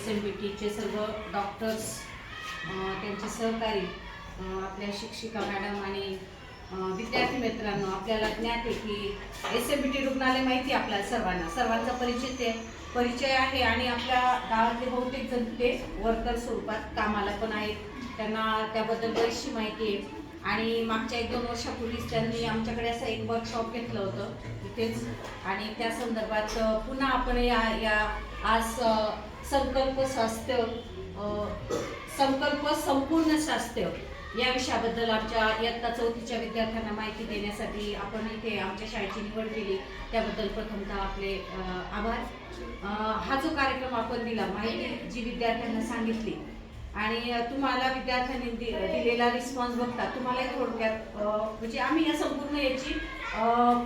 SMBTचे सर्व डॉक्टर्स, त्यांचे सहकारी, आपल्या शिक्षिका मॅडम आणि विद्यार्थी मित्रांनो, आपल्याला ज्ञात आहे की SMBT रुग्णालय माहिती आहे आपल्याला सर्वांचा परिचय आहे आणि आपल्या गावातले बहुतेक जण ते वर्कर स्वरूपात कामाला पण आहेत, त्यांना त्याबद्दल बरीचशी माहिती आहे. आणि मागच्या 1-2 वर्षापूर्वीच त्यांनी आमच्याकडे असं एक वर्कशॉप घेतलं होतं इथेच, आणि त्या संदर्भात पुन्हा आपण या आज संकल्प संपूर्ण स्वास्थ्य या विषयाबद्दल आमच्या इयत्ता 4थीच्या विद्यार्थ्यांना माहिती देण्यासाठी आपण इथे आमच्या शाळेची निवड केली, त्याबद्दल प्रथमतः आपले आभार. हा जो कार्यक्रम आपण दिला, माहिती जी विद्यार्थ्यांना सांगितली आणि तुम्हाला विद्यार्थ्यांनी दिलेला रिस्पॉन्स बघता तुम्हाला थोडक्यात म्हणजे आम्ही या संपूर्ण याची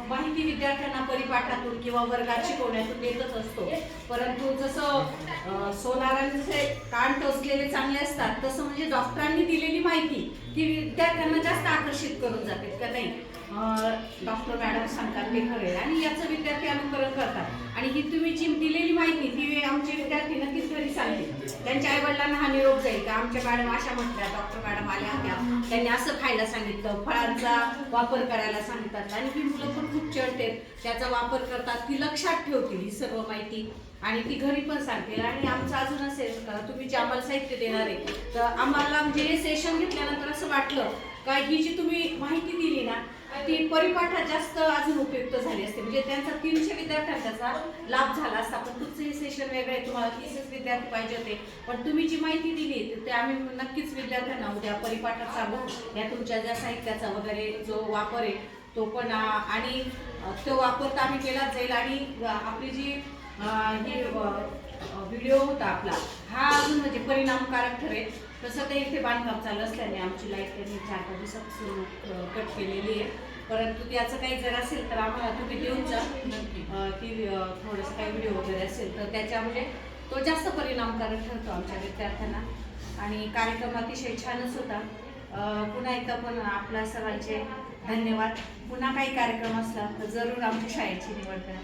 माहिती विद्यार्थ्यांना परिपाठातून किंवा वर्गात शिकवण्यातून देतच असतो, परंतु जसं सोनारांचे कान टोचलेले चांगले असतात तसं म्हणजे डॉक्टरांनी दिलेली माहिती ती विद्यार्थ्यांना जास्त आकर्षित करून जाते का नाही. डॉक्टर मॅडम सांगतात ते खरे आणि याचं विद्यार्थी अनुकरण करतात आणि ही तुम्ही जी दिलेली माहिती ती आमचे विद्यार्थी नक्कीच घरी सांगतील. त्यांच्या आईवडिलांना हा निरोप जाईल का आमच्या मॅडम अशा म्हटल्या, डॉक्टर मॅडम आल्या होत्या, त्यांनी असं खायला सांगितलं, फळांचा वापर करायला सांगतात आणि ही मुलं पण खूप चिडते, त्याचा वापर करतात, ती लक्षात ठेवतील ही सर्व माहिती आणि ती घरी पण सांगतील. आणि आमचं अजून असेल तुम्ही जे आम्हाला साहित्य देणार आहे तर आम्हाला म्हणजे हे सेशन घेतल्यानंतर असं वाटलं का ही जी तुम्ही माहिती दिली ना ती परिपाठात जास्त अजून उपयुक्त झाली असते, म्हणजे त्यांचा 300 विद्यार्थ्यांचा लाभ झाला असता. पण तुमचं हे सेशन वेगळं आहे, तुम्हाला 30 विद्यार्थी पाहिजे होते, पण तुम्ही जी माहिती दिली ते आम्ही नक्कीच विद्यार्थ्यांना उद्या परिपाठात सांगू. या तुमच्या ज्या साहित्याचा वगैरे जो वापर आहे तो पण आणि तो वापर तर आम्ही केलाच जाईल. आणि आपली जी ही व्हिडिओ होता आपला हा अजून म्हणजे परिणामकारक ठरेल. तसं ते इथे बांधकाम चालू असल्याने आमची लाईट त्यांनी 4-5 दिवसापासून कट केलेली आहे, परंतु त्याचं काही जर असेल तर आम्हाला तुम्ही देऊन जा की थोडंसं काही व्हिडिओ वगैरे असेल तर त्याच्यामुळे तो जास्त परिणामकारक ठरतो आमच्या विद्यार्थ्यांना. आणि कार्यक्रम अतिशय छानच होता. पुन्हा एकदा पण आपल्या सर्वांचे धन्यवाद. पुन्हा काही कार्यक्रम असला तर जरूर आमच्या शाळेची निवड करा.